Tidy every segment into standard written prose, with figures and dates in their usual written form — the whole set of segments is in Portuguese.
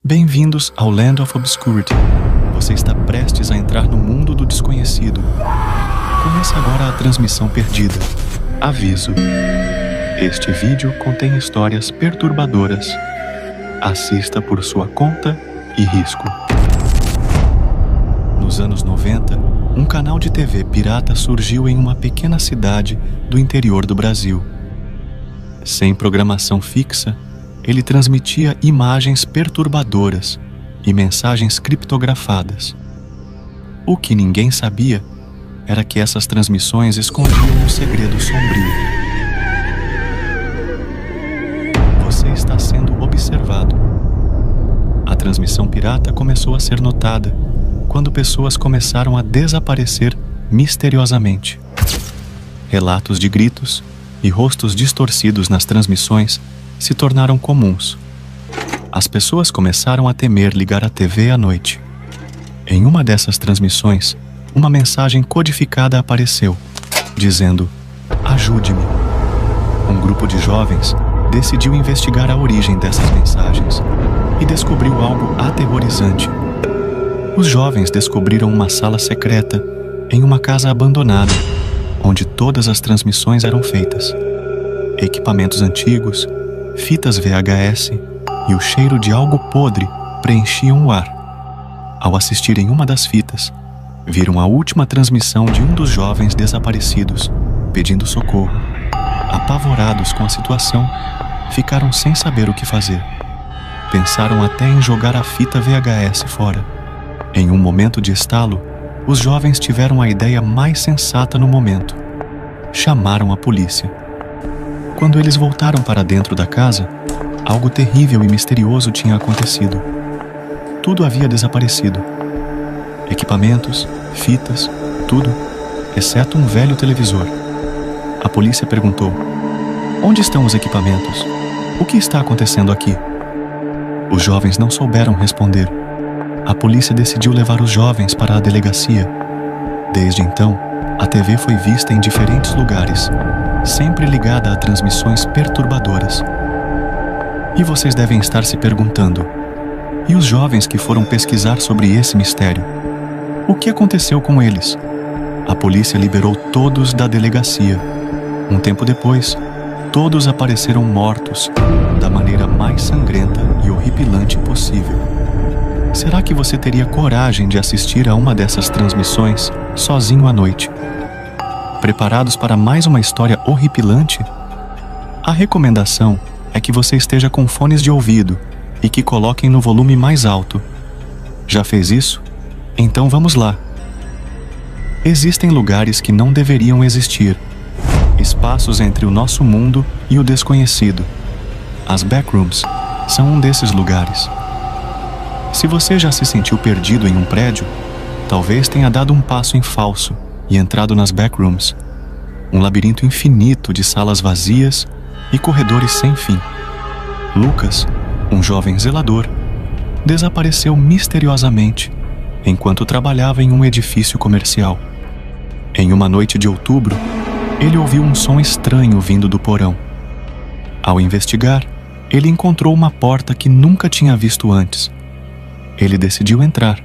Bem-vindos ao Land of Obscurity. Você está prestes a entrar no mundo do desconhecido. Começa agora a transmissão perdida. Aviso: este vídeo contém histórias perturbadoras. Assista por sua conta e risco. Nos anos 90, um canal de TV pirata surgiu em uma pequena cidade do interior do Brasil. Sem programação fixa, ele transmitia imagens perturbadoras e mensagens criptografadas. O que ninguém sabia era que essas transmissões escondiam um segredo sombrio. Você está sendo observado. A transmissão pirata começou a ser notada quando pessoas começaram a desaparecer misteriosamente. Relatos de gritos e rostos distorcidos nas transmissões se tornaram comuns. As pessoas começaram a temer ligar a TV à noite. Em uma dessas transmissões, uma mensagem codificada apareceu, dizendo: "Ajude-me". Um grupo de jovens decidiu investigar a origem dessas mensagens e descobriu algo aterrorizante. Os jovens descobriram uma sala secreta em uma casa abandonada, onde todas as transmissões eram feitas. Equipamentos antigos, fitas VHS e o cheiro de algo podre preenchiam o ar. Ao assistirem uma das fitas, viram a última transmissão de um dos jovens desaparecidos, pedindo socorro. Apavorados com a situação, ficaram sem saber o que fazer. Pensaram até em jogar a fita VHS fora. Em um momento de estalo, os jovens tiveram a ideia mais sensata no momento. Chamaram a polícia. Quando eles voltaram para dentro da casa, algo terrível e misterioso tinha acontecido. Tudo havia desaparecido. Equipamentos, fitas, tudo, exceto um velho televisor. A polícia perguntou: "Onde estão os equipamentos? O que está acontecendo aqui?" Os jovens não souberam responder. A polícia decidiu levar os jovens para a delegacia. Desde então, a TV foi vista em diferentes lugares, sempre ligada a transmissões perturbadoras. E vocês devem estar se perguntando: e os jovens que foram pesquisar sobre esse mistério? O que aconteceu com eles? A polícia liberou todos da delegacia. Um tempo depois, todos apareceram mortos, da maneira mais sangrenta e horripilante possível. Será que você teria coragem de assistir a uma dessas transmissões sozinho à noite? Preparados para mais uma história horripilante? A recomendação é que você esteja com fones de ouvido e que coloquem no volume mais alto. Já fez isso? Então vamos lá. Existem lugares que não deveriam existir. Espaços entre o nosso mundo e o desconhecido. As backrooms são um desses lugares. Se você já se sentiu perdido em um prédio, talvez tenha dado um passo em falso e entrado nas backrooms, um labirinto infinito de salas vazias e corredores sem fim. Lucas, um jovem zelador, desapareceu misteriosamente enquanto trabalhava em um edifício comercial. Em uma noite de outubro, ele ouviu um som estranho vindo do porão. Ao investigar, ele encontrou uma porta que nunca tinha visto antes. Ele decidiu entrar,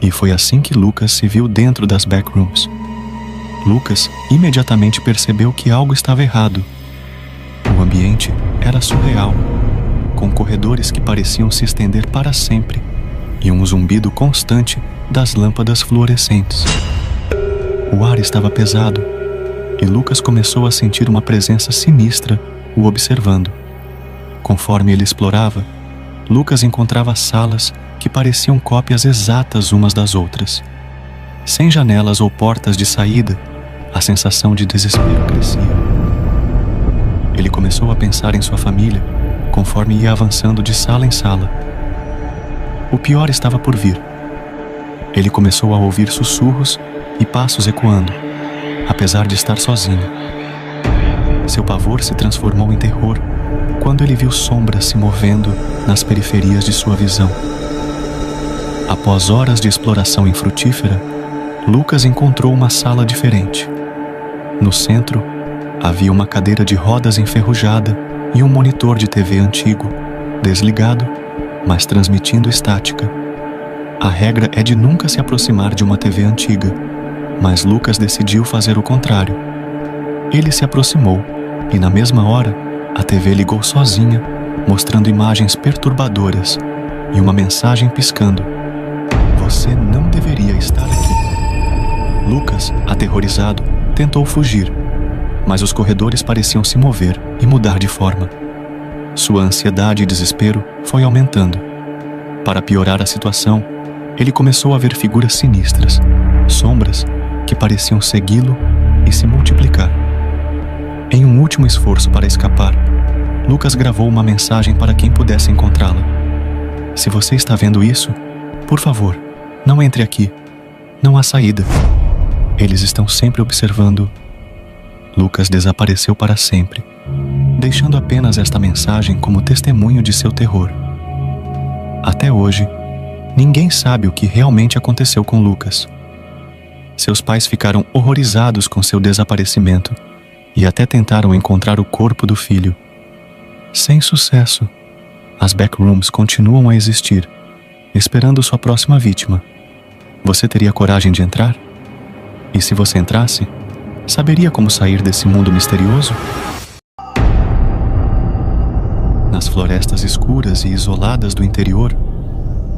e foi assim que Lucas se viu dentro das backrooms. Lucas imediatamente percebeu que algo estava errado. O ambiente era surreal, com corredores que pareciam se estender para sempre e um zumbido constante das lâmpadas fluorescentes. O ar estava pesado e Lucas começou a sentir uma presença sinistra o observando. Conforme ele explorava, Lucas encontrava salas que pareciam cópias exatas umas das outras. Sem janelas ou portas de saída, a sensação de desespero crescia. Ele começou a pensar em sua família conforme ia avançando de sala em sala. O pior estava por vir. Ele começou a ouvir sussurros e passos ecoando, apesar de estar sozinho. Seu pavor se transformou em terror quando ele viu sombras se movendo nas periferias de sua visão. Após horas de exploração infrutífera, Lucas encontrou uma sala diferente. No centro, havia uma cadeira de rodas enferrujada e um monitor de TV antigo, desligado mas transmitindo estática. A regra é de nunca se aproximar de uma TV antiga, mas Lucas decidiu fazer o contrário. Ele se aproximou e, na mesma hora, a TV ligou sozinha, mostrando imagens perturbadoras e uma mensagem piscando: "Você não deveria estar aqui." Lucas, aterrorizado, tentou fugir, mas os corredores pareciam se mover e mudar de forma. Sua ansiedade e desespero foi aumentando. Para piorar a situação, ele começou a ver figuras sinistras, sombras que pareciam segui-lo e se multiplicar. Em um último esforço para escapar, Lucas gravou uma mensagem para quem pudesse encontrá-la: "Se você está vendo isso, por favor, não entre aqui. Não há saída. Eles estão sempre observando." Lucas desapareceu para sempre, deixando apenas esta mensagem como testemunho de seu terror. Até hoje, ninguém sabe o que realmente aconteceu com Lucas. Seus pais ficaram horrorizados com seu desaparecimento e até tentaram encontrar o corpo do filho. Sem sucesso, as backrooms continuam a existir, esperando sua próxima vítima. Você teria coragem de entrar? E se você entrasse, saberia como sair desse mundo misterioso? Nas florestas escuras e isoladas do interior,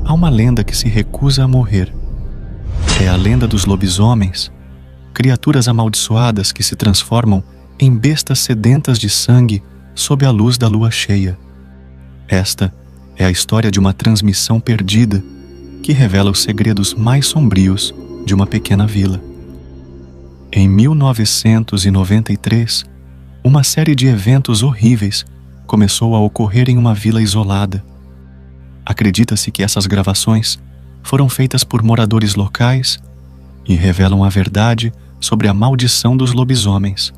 há uma lenda que se recusa a morrer. É a lenda dos lobisomens, criaturas amaldiçoadas que se transformam em bestas sedentas de sangue sob a luz da lua cheia. Esta é a história de uma transmissão perdida que revela os segredos mais sombrios de uma pequena vila. Em 1993, uma série de eventos horríveis começou a ocorrer em uma vila isolada. Acredita-se que essas gravações foram feitas por moradores locais e revelam a verdade sobre a maldição dos lobisomens.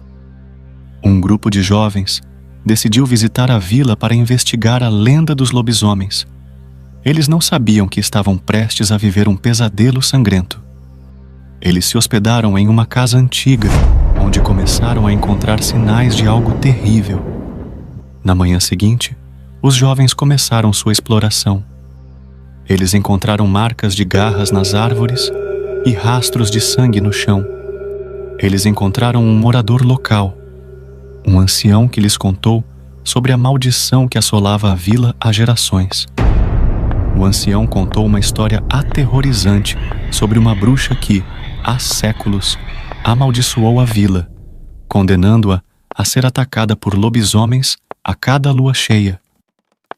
Um grupo de jovens decidiu visitar a vila para investigar a lenda dos lobisomens. Eles não sabiam que estavam prestes a viver um pesadelo sangrento. Eles se hospedaram em uma casa antiga, onde começaram a encontrar sinais de algo terrível. Na manhã seguinte, os jovens começaram sua exploração. Eles encontraram marcas de garras nas árvores e rastros de sangue no chão. Eles encontraram um morador local, um ancião que lhes contou sobre a maldição que assolava a vila há gerações. O ancião contou uma história aterrorizante sobre uma bruxa que, há séculos, amaldiçoou a vila, condenando-a a ser atacada por lobisomens a cada lua cheia.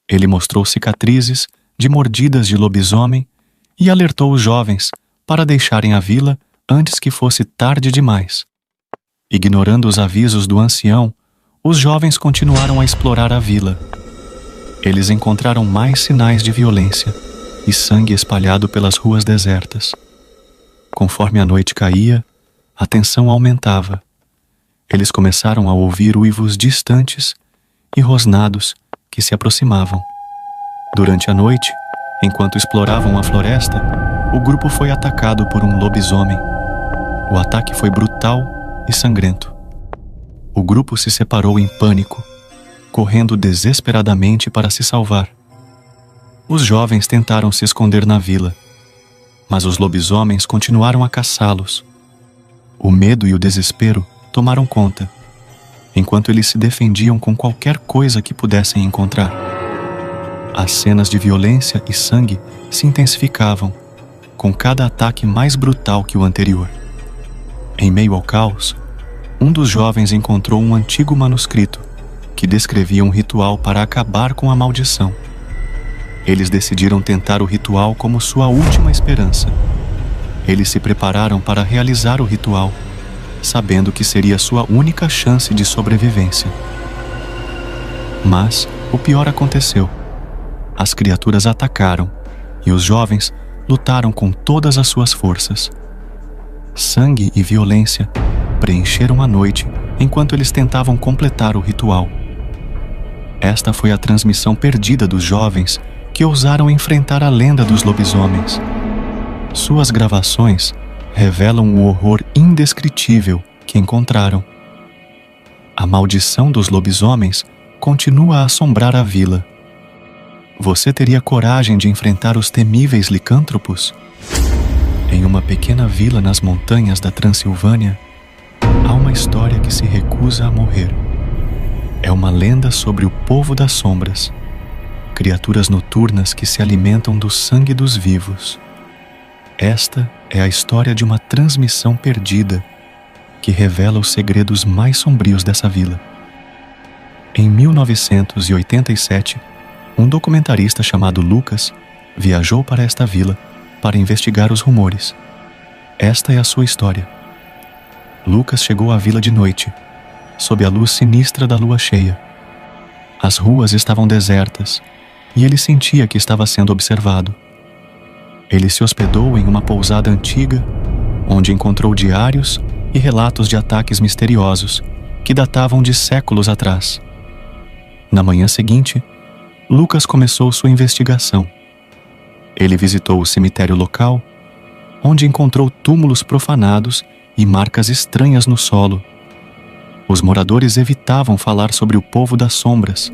Ele mostrou cicatrizes de mordidas de lobisomem e alertou os jovens para deixarem a vila antes que fosse tarde demais. Ignorando os avisos do ancião, os jovens continuaram a explorar a vila. Eles encontraram mais sinais de violência e sangue espalhado pelas ruas desertas. Conforme a noite caía, a tensão aumentava. Eles começaram a ouvir uivos distantes e rosnados que se aproximavam. Durante a noite, enquanto exploravam a floresta, o grupo foi atacado por um lobisomem. O ataque foi brutal e sangrento. O grupo se separou em pânico, correndo desesperadamente para se salvar. Os jovens tentaram se esconder na vila, mas os lobisomens continuaram a caçá-los. O medo e o desespero tomaram conta, enquanto eles se defendiam com qualquer coisa que pudessem encontrar. As cenas de violência e sangue se intensificavam, com cada ataque mais brutal que o anterior. Em meio ao caos, um dos jovens encontrou um antigo manuscrito que descrevia um ritual para acabar com a maldição. Eles decidiram tentar o ritual como sua última esperança. Eles se prepararam para realizar o ritual, sabendo que seria sua única chance de sobrevivência. Mas o pior aconteceu. As criaturas atacaram e os jovens lutaram com todas as suas forças. Sangue e violência preencheram a noite enquanto eles tentavam completar o ritual. Esta foi a transmissão perdida dos jovens que ousaram enfrentar a lenda dos lobisomens. Suas gravações revelam o horror indescritível que encontraram. A maldição dos lobisomens continua a assombrar a vila. Você teria coragem de enfrentar os temíveis licântropos? Em uma pequena vila nas montanhas da Transilvânia, há uma história que se recusa a morrer. É uma lenda sobre o povo das sombras, criaturas noturnas que se alimentam do sangue dos vivos. Esta é a história de uma transmissão perdida que revela os segredos mais sombrios dessa vila. Em 1987, um documentarista chamado Lucas viajou para esta vila para investigar os rumores. Esta é a sua história. Lucas chegou à vila de noite, sob a luz sinistra da lua cheia. As ruas estavam desertas e ele sentia que estava sendo observado. Ele se hospedou em uma pousada antiga, onde encontrou diários e relatos de ataques misteriosos que datavam de séculos atrás. Na manhã seguinte, Lucas começou sua investigação. Ele visitou o cemitério local, onde encontrou túmulos profanados e marcas estranhas no solo. Os moradores evitavam falar sobre o povo das sombras,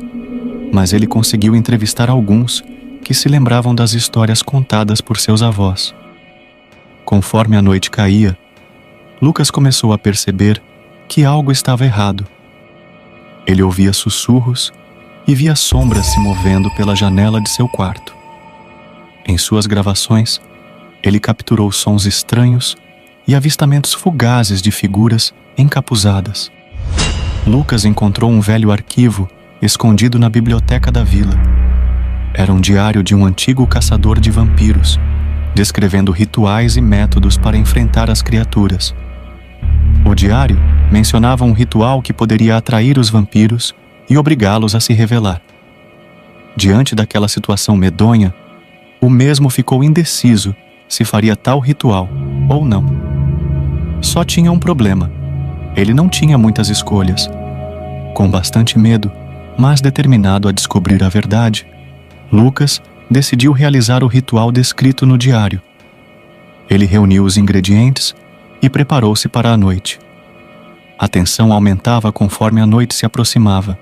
mas ele conseguiu entrevistar alguns que se lembravam das histórias contadas por seus avós. Conforme a noite caía, Lucas começou a perceber que algo estava errado. Ele ouvia sussurros e via sombras se movendo pela janela de seu quarto. Em suas gravações, ele capturou sons estranhos e avistamentos fugazes de figuras encapuzadas. Lucas encontrou um velho arquivo escondido na biblioteca da vila. Era um diário de um antigo caçador de vampiros, descrevendo rituais e métodos para enfrentar as criaturas. O diário mencionava um ritual que poderia atrair os vampiros e obrigá-los a se revelar. Diante daquela situação medonha, o mesmo ficou indeciso se faria tal ritual ou não. Só tinha um problema. Ele não tinha muitas escolhas. Com bastante medo, mas determinado a descobrir a verdade, Lucas decidiu realizar o ritual descrito no diário. Ele reuniu os ingredientes e preparou-se para a noite. A tensão aumentava conforme a noite se aproximava,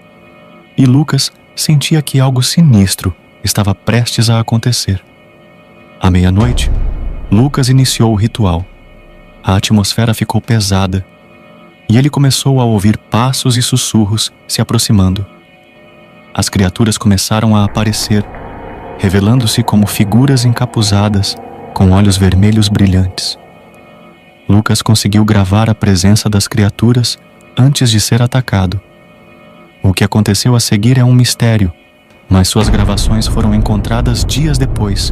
e Lucas sentia que algo sinistro estava prestes a acontecer. À meia-noite, Lucas iniciou o ritual. A atmosfera ficou pesada, e ele começou a ouvir passos e sussurros se aproximando. As criaturas começaram a aparecer, revelando-se como figuras encapuzadas, com olhos vermelhos brilhantes. Lucas conseguiu gravar a presença das criaturas antes de ser atacado. O que aconteceu a seguir é um mistério, mas suas gravações foram encontradas dias depois,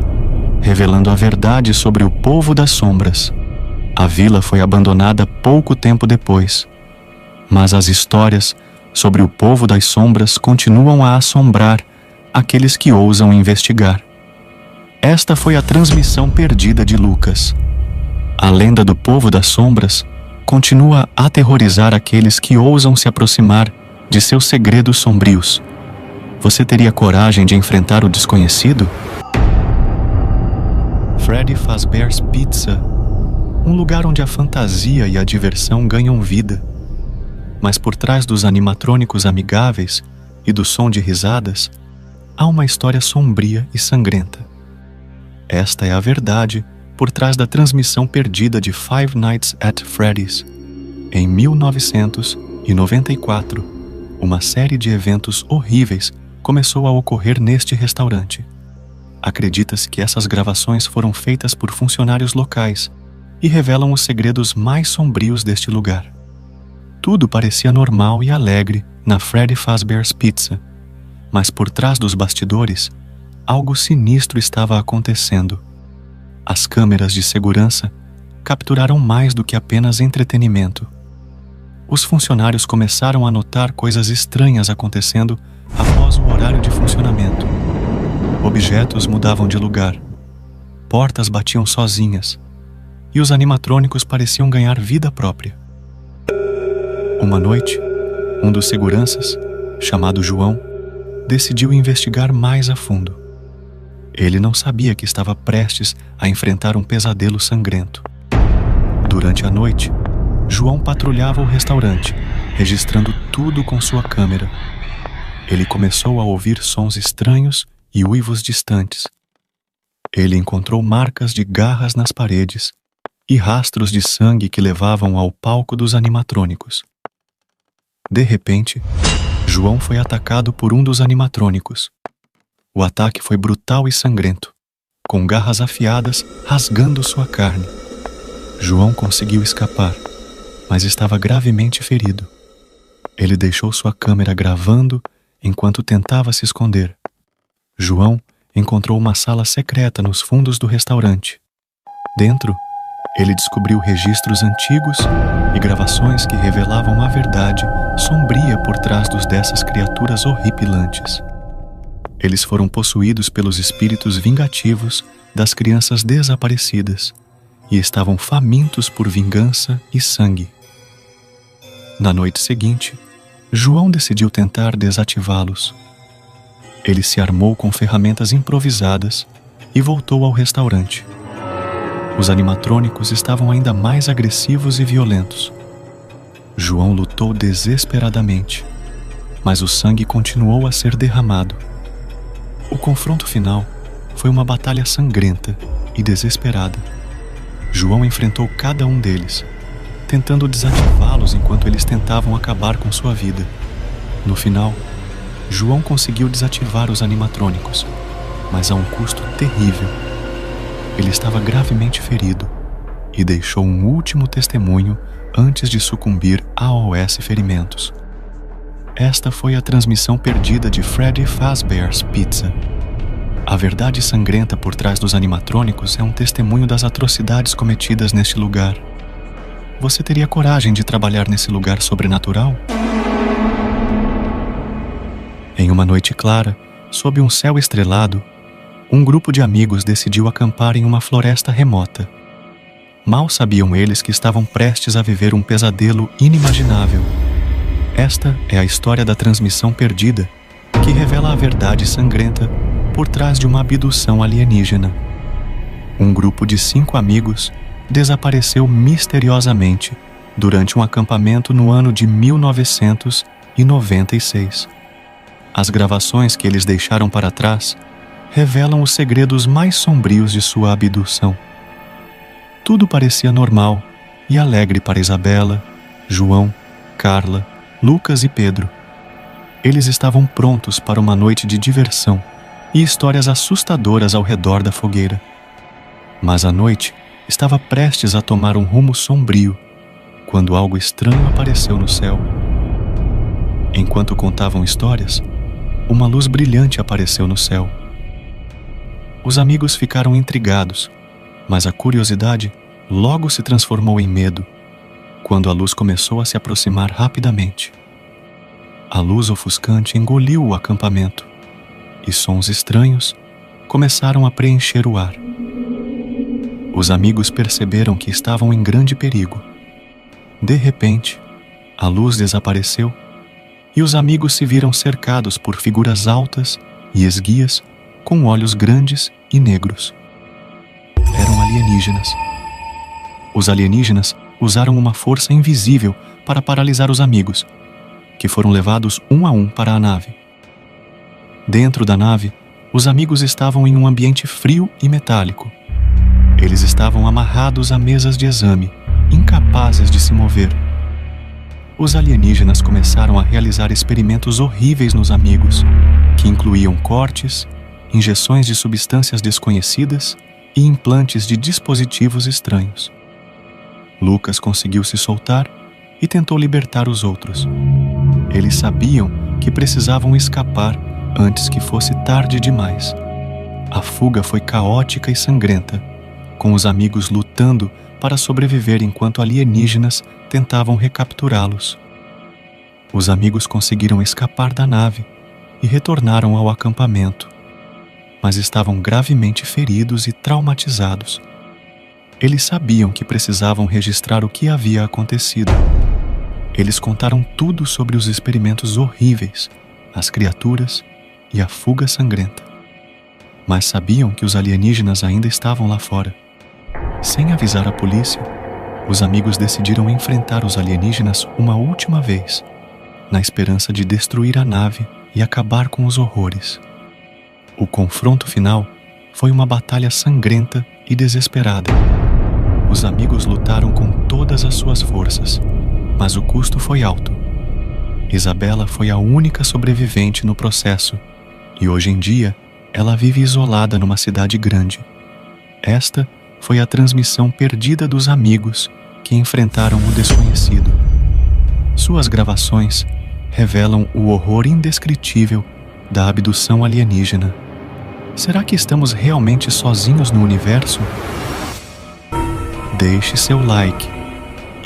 revelando a verdade sobre o povo das sombras. A vila foi abandonada pouco tempo depois, mas as histórias sobre o povo das sombras continuam a assombrar aqueles que ousam investigar. Esta foi a transmissão perdida de Lucas. A lenda do povo das sombras continua a aterrorizar aqueles que ousam se aproximar de seus segredos sombrios. Você teria coragem de enfrentar o desconhecido? Freddy Fazbear's Pizza, um lugar onde a fantasia e a diversão ganham vida. Mas por trás dos animatrônicos amigáveis e do som de risadas, há uma história sombria e sangrenta. Esta é a verdade por trás da transmissão perdida de Five Nights at Freddy's. Em 1994, uma série de eventos horríveis começou a ocorrer neste restaurante. Acredita-se que essas gravações foram feitas por funcionários locais e revelam os segredos mais sombrios deste lugar. Tudo parecia normal e alegre na Freddy Fazbear's Pizza, mas por trás dos bastidores, algo sinistro estava acontecendo. As câmeras de segurança capturaram mais do que apenas entretenimento. Os funcionários começaram a notar coisas estranhas acontecendo após o horário de funcionamento. Objetos mudavam de lugar, portas batiam sozinhas, e os animatrônicos pareciam ganhar vida própria. Uma noite, um dos seguranças, chamado João, decidiu investigar mais a fundo. Ele não sabia que estava prestes a enfrentar um pesadelo sangrento. Durante a noite, João patrulhava o restaurante, registrando tudo com sua câmera. Ele começou a ouvir sons estranhos e uivos distantes. Ele encontrou marcas de garras nas paredes e rastros de sangue que levavam ao palco dos animatrônicos. De repente, João foi atacado por um dos animatrônicos. O ataque foi brutal e sangrento, com garras afiadas rasgando sua carne. João conseguiu escapar, mas estava gravemente ferido. Ele deixou sua câmera gravando enquanto tentava se esconder. João encontrou uma sala secreta nos fundos do restaurante. Dentro, ele descobriu registros antigos e gravações que revelavam a verdade sombria por trás dessas criaturas horripilantes. Eles foram possuídos pelos espíritos vingativos das crianças desaparecidas e estavam famintos por vingança e sangue. Na noite seguinte, João decidiu tentar desativá-los. Ele se armou com ferramentas improvisadas e voltou ao restaurante. Os animatrônicos estavam ainda mais agressivos e violentos. João lutou desesperadamente, mas o sangue continuou a ser derramado. O confronto final foi uma batalha sangrenta e desesperada. João enfrentou cada um deles, tentando desativá-los enquanto eles tentavam acabar com sua vida. No final, João conseguiu desativar os animatrônicos, mas a um custo terrível. Ele estava gravemente ferido e deixou um último testemunho antes de sucumbir a OS ferimentos. Esta foi a transmissão perdida de Freddy Fazbear's Pizza. A verdade sangrenta por trás dos animatrônicos é um testemunho das atrocidades cometidas neste lugar. Você teria coragem de trabalhar nesse lugar sobrenatural? Em uma noite clara, sob um céu estrelado, um grupo de amigos decidiu acampar em uma floresta remota. Mal sabiam eles que estavam prestes a viver um pesadelo inimaginável. Esta é a história da transmissão perdida, que revela a verdade sangrenta por trás de uma abdução alienígena. Um grupo de 5 amigos desapareceu misteriosamente durante um acampamento no ano de 1996. As gravações que eles deixaram para trás revelam os segredos mais sombrios de sua abdução. Tudo parecia normal e alegre para Isabela, João, Carla, Lucas e Pedro. Eles estavam prontos para uma noite de diversão e histórias assustadoras ao redor da fogueira. Mas a noite estava prestes a tomar um rumo sombrio, quando algo estranho apareceu no céu. Enquanto contavam histórias, uma luz brilhante apareceu no céu. Os amigos ficaram intrigados, mas a curiosidade logo se transformou em medo, quando a luz começou a se aproximar rapidamente. A luz ofuscante engoliu o acampamento, e sons estranhos começaram a preencher o ar. Os amigos perceberam que estavam em grande perigo. De repente, a luz desapareceu e os amigos se viram cercados por figuras altas e esguias com olhos grandes e negros. Eram alienígenas. Os alienígenas usaram uma força invisível para paralisar os amigos, que foram levados um a um para a nave. Dentro da nave, os amigos estavam em um ambiente frio e metálico. Eles estavam amarrados a mesas de exame, incapazes de se mover. Os alienígenas começaram a realizar experimentos horríveis nos amigos, que incluíam cortes, injeções de substâncias desconhecidas e implantes de dispositivos estranhos. Lucas conseguiu se soltar e tentou libertar os outros. Eles sabiam que precisavam escapar antes que fosse tarde demais. A fuga foi caótica e sangrenta, com os amigos lutando para sobreviver enquanto alienígenas tentavam recapturá-los. Os amigos conseguiram escapar da nave e retornaram ao acampamento, mas estavam gravemente feridos e traumatizados. Eles sabiam que precisavam registrar o que havia acontecido. Eles contaram tudo sobre os experimentos horríveis, as criaturas e a fuga sangrenta. Mas sabiam que os alienígenas ainda estavam lá fora. Sem avisar a polícia, os amigos decidiram enfrentar os alienígenas uma última vez, na esperança de destruir a nave e acabar com os horrores. O confronto final foi uma batalha sangrenta e desesperada. Os amigos lutaram com todas as suas forças, mas o custo foi alto. Isabela foi a única sobrevivente no processo, e hoje em dia ela vive isolada numa cidade grande. Esta foi a transmissão perdida dos amigos que enfrentaram o desconhecido. Suas gravações revelam o horror indescritível da abdução alienígena. Será que estamos realmente sozinhos no universo? Deixe seu like,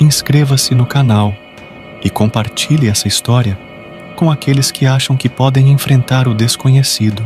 inscreva-se no canal e compartilhe essa história com aqueles que acham que podem enfrentar o desconhecido.